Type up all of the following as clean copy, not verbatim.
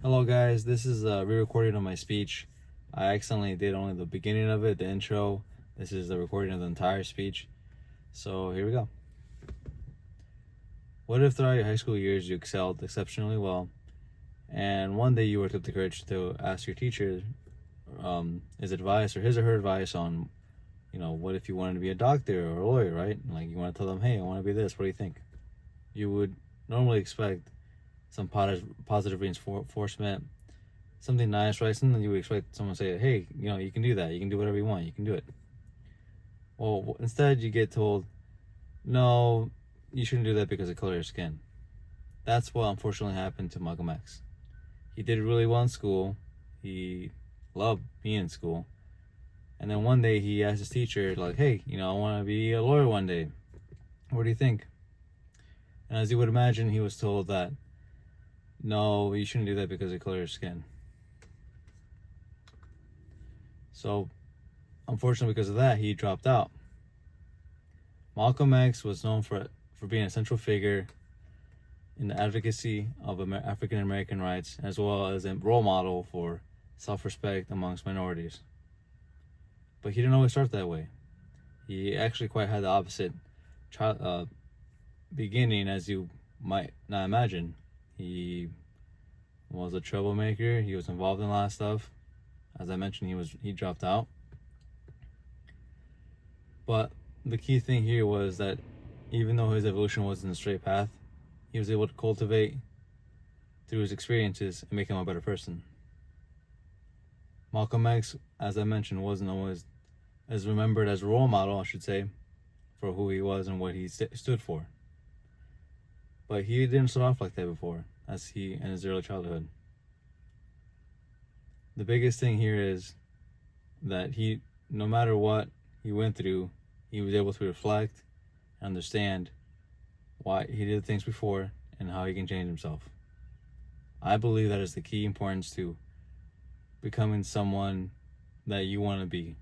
Hello guys, this is a re-recording of my speech. I accidentally did only the beginning of it, the intro. This is the recording of the entire speech. So here we go. What if throughout your high school years you excelled exceptionally well, and one day you worked up the courage to ask your teacher his advice or his or her advice on, what if you wanted to be a doctor or a lawyer, right? Like you want to tell them, hey, I want to be this. What do you think? You would normally expect some positive reinforcement, something nice, right? Something you would expect someone to say, hey, you can do that. You can do whatever you want. You can do it. Well, instead you get told, no, you shouldn't do that because of color of your skin. That's what unfortunately happened to Malcolm X. He did really well in school. He loved being in school. And then one day he asked his teacher, like, hey, I want to be a lawyer one day. What do you think? And as you would imagine, he was told that, no, you shouldn't do that because of color of your skin. So, unfortunately, because of that, he dropped out. Malcolm X was known for being a central figure in the advocacy of African American rights, as well as a role model for self-respect amongst minorities. But he didn't always start that way. He actually quite had the opposite beginning, as you might not imagine. He was a troublemaker. He was involved in a lot of stuff. As I mentioned, he dropped out. But the key thing here was that even though his evolution wasn't a straight path, he was able to cultivate through his experiences and make him a better person. Malcolm X, as I mentioned, wasn't always as remembered as a role model, I should say, for who he was and what he stood for. But he didn't start off like that before, as he in his early childhood. The biggest thing here is that he, no matter what he went through, he was able to reflect and understand why he did things before and how he can change himself. I believe that is the key importance to becoming someone that you want to be.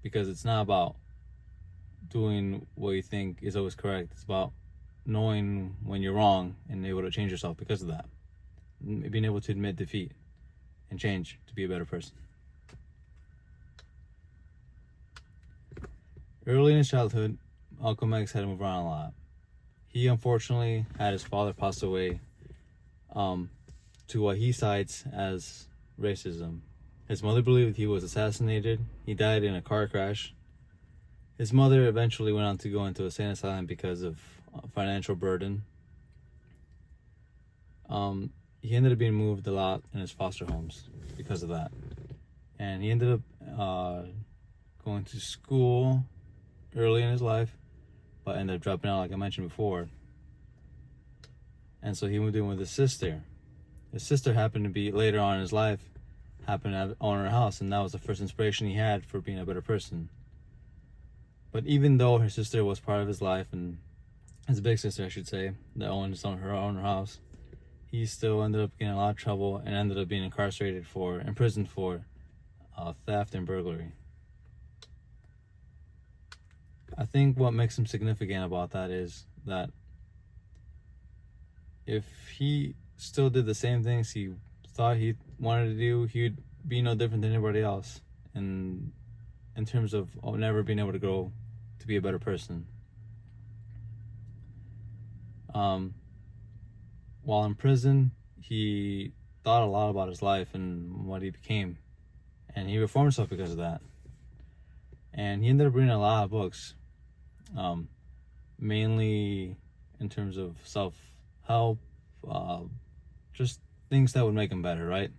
Because it's not about doing what you think is always correct. It's about knowing when you're wrong and able to change yourself because of that. Being able to admit defeat and change to be a better person. Early in his childhood, Malcolm X had to move around a lot. He unfortunately had his father pass away to what he cites as racism. His mother believed he was assassinated. He died in a car crash. His mother eventually went on to go into a sane asylum because of financial burden. He ended up being moved a lot in his foster homes because of that. And he ended up going to school early in his life, but ended up dropping out like I mentioned before. And so he moved in with his sister. His sister happened to be, later on in his life, happened to own her house, and that was the first inspiration he had for being a better person. But even though her sister was part of his life, and his big sister, I should say, that owned her own house, he still ended up getting a lot of trouble and ended up being imprisoned for theft and burglary. I think what makes him significant about that is that if he still did the same things he thought he wanted to do, he'd be no different than anybody else in terms of never being able to grow to be a better person. While in prison, he thought a lot about his life and what he became, and he reformed himself because of that. And he ended up reading a lot of books, mainly in terms of self-help, just things that would make him better, right?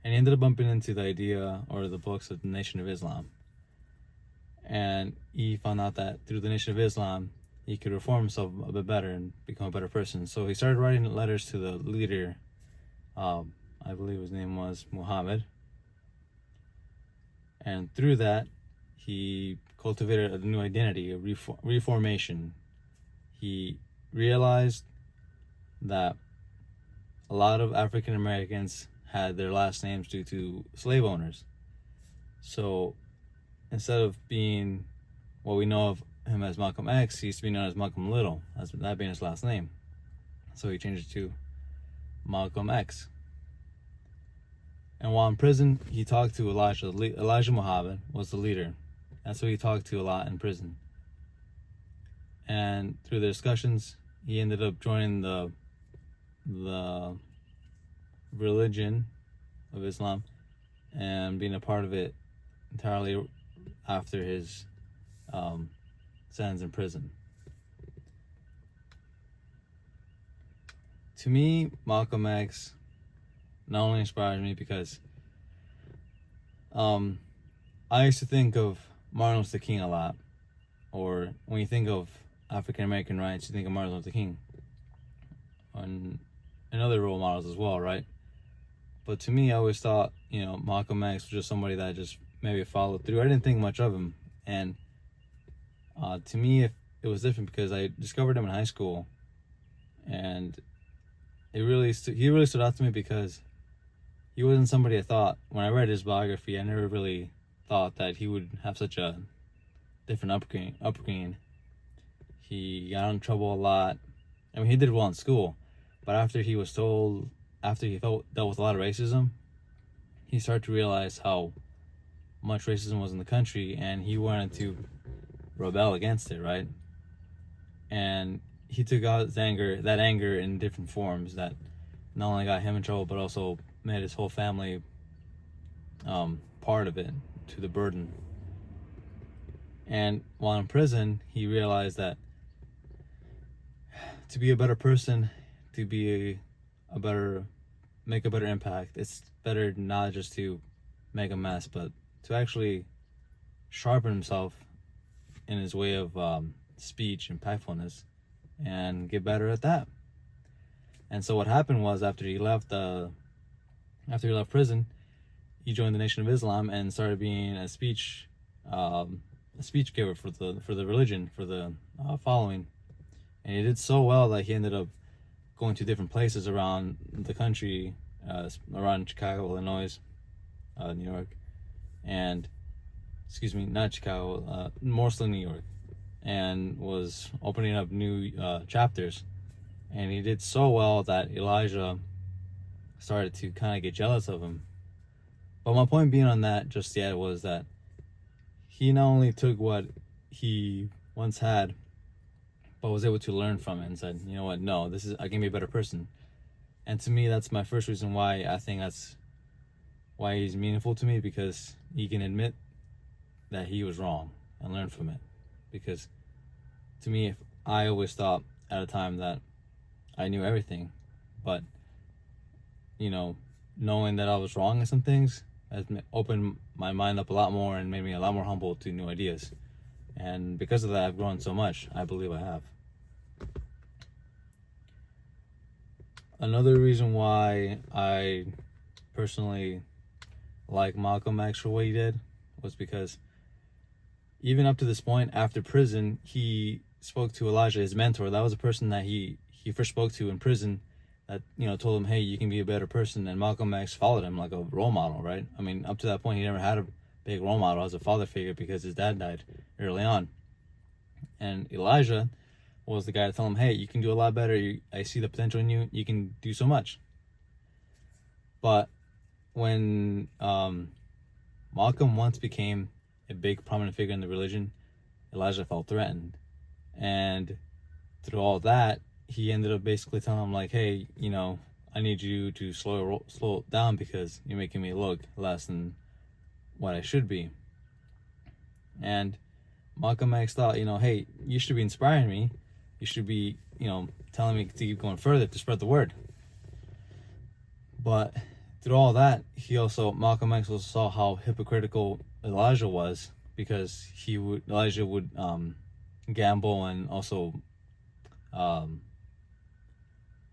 And he ended up bumping into the idea or the books of the Nation of Islam. And he found out that through the Nation of Islam, he could reform himself a bit better and become a better person. So he started writing letters to the leader, I believe his name was Muhammad. And through that, he cultivated a new identity, a reformation. He realized that a lot of African Americans had their last names due to slave owners. So instead of being what we know of him as Malcolm X, he used to be known as Malcolm Little, as that being his last name. So he changed it to Malcolm X. And while in prison, he talked to Elijah. Elijah Muhammad was the leader. That's who he talked to a lot in prison. And through the discussions, he ended up joining the religion of Islam and being a part of it entirely after his sentence in prison. To me, Malcolm X not only inspired me because I used to think of Martin Luther King a lot, or when you think of African American rights, you think of Martin Luther King and other role models as well, right? But to me, I always thought, Malcolm X was just somebody that just maybe followed through. I didn't think much of him, and to me, it was different because I discovered him in high school, and he really stood out to me because he wasn't somebody I thought, when I read his biography, I never really thought that he would have such a different upbringing. He got in trouble a lot. I mean, he did well in school, but after he dealt with a lot of racism, he started to realize how much racism was in the country, and he wanted to rebel against it, right? And he took out that anger in different forms that not only got him in trouble, but also made his whole family part of it, to the burden. And while in prison, he realized that to be a better person, to be make a better impact, it's better not just to make a mess, but to actually sharpen himself in his way of speech and impactfulness and get better at that. And so what happened was, after he left prison, he joined the Nation of Islam and started being a speech giver for the religion, for the following. And he did so well that he ended up going to different places around the country, around Chicago, Illinois, New York, and not Chicago, mostly New York, and was opening up new chapters. And he did so well that Elijah started to kind of get jealous of him. But my point being on that just yet was that he not only took what he once had, but was able to learn from it and said, you know what, no, I can be a better person. And to me, that's my first reason why I think that's why he's meaningful to me, because he can admit that he was wrong and learn from it. Because to me, I always thought at a time that I knew everything, but knowing that I was wrong in some things has opened my mind up a lot more and made me a lot more humble to new ideas. And because of that, I've grown so much. I believe I have. Another reason why I personally like Malcolm X for what he did was because even up to this point, after prison, he spoke to Elijah, his mentor. That was a person that he first spoke to in prison, that told him, hey, you can be a better person. And Malcolm X followed him like a role model, right? I mean, up to that point, he never had a big role model as a father figure because his dad died early on. And Elijah was the guy to tell him, hey, you can do a lot better. I see the potential in you. You can do so much. But when Malcolm once became a big prominent figure in the religion, Elijah felt threatened. And through all that, he ended up basically telling him, like, hey, I need you to slow it down because you're making me look less than what I should be. And Malcolm X thought, hey, you should be inspiring me. You should be, telling me to keep going further, to spread the word. But through all that, Malcolm X also saw how hypocritical Elijah was, because Elijah would gamble and also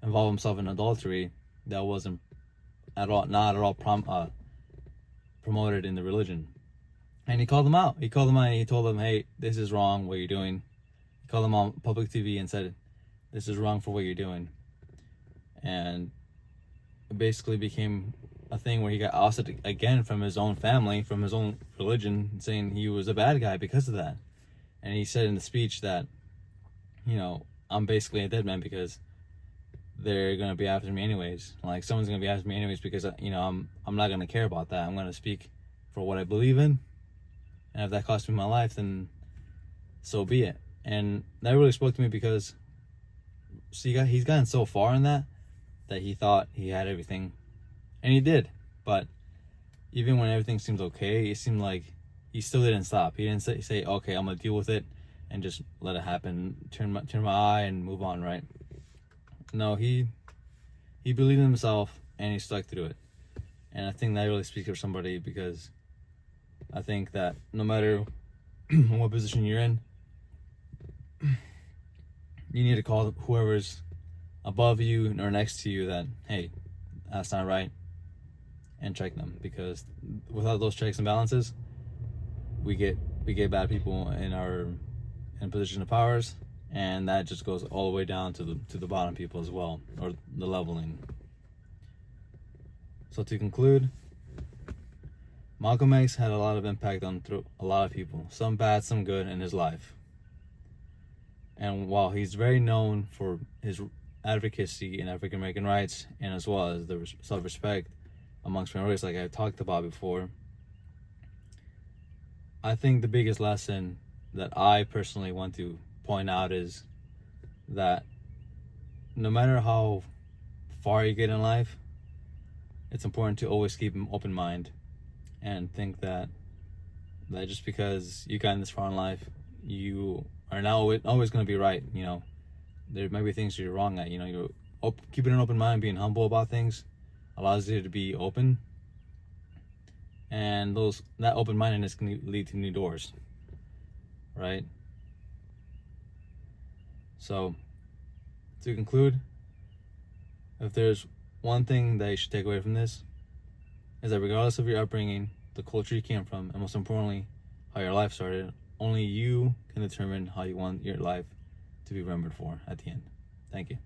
involve himself in adultery that wasn't not at all promoted in the religion. And he called him out. He told them, hey, this is wrong what you're doing. He called them on public TV and said, this is wrong for what you're doing. And it basically became a thing where he got ousted again from his own family, from his own religion, saying he was a bad guy because of that. And he said in the speech that, I'm basically a dead man because they're gonna be after me anyways. Like someone's gonna be after me anyways because I'm not gonna care about that. I'm gonna speak for what I believe in, and if that costs me my life, then so be it. And that really spoke to me because he's gotten so far in that he thought he had everything, and he did. But even when everything seems okay, it seemed like he still didn't stop. He didn't say okay, I'm gonna deal with it and just let it happen, turn my eye and move on, right? No, he believed in himself and he stuck through it. And I think that really speaks for somebody, because I think that no matter what position you're in, you need to call whoever's above you or next to you that, hey, that's not right, and check them, because without those checks and balances, we get bad people in position of powers, and that just goes all the way down to the bottom people as well, or the leveling. So to conclude, Malcolm X had a lot of impact on a lot of people, some bad, some good, in his life. And while he's very known for his advocacy in African American rights, and as well as the self-respect amongst minorities, like I talked about before, I think the biggest lesson that I personally want to point out is that no matter how far you get in life, it's important to always keep an open mind and think that just because you got in this far in life, you are now always going to be right. There might be things you're wrong at. You're keeping an open mind, being humble about things, allows you to be open, and that open-mindedness can lead to new doors, right? So to conclude, if there's one thing that you should take away from this, is that regardless of your upbringing, the culture you came from, and most importantly, how your life started, only you can determine how you want your life to be remembered for at the end. Thank you.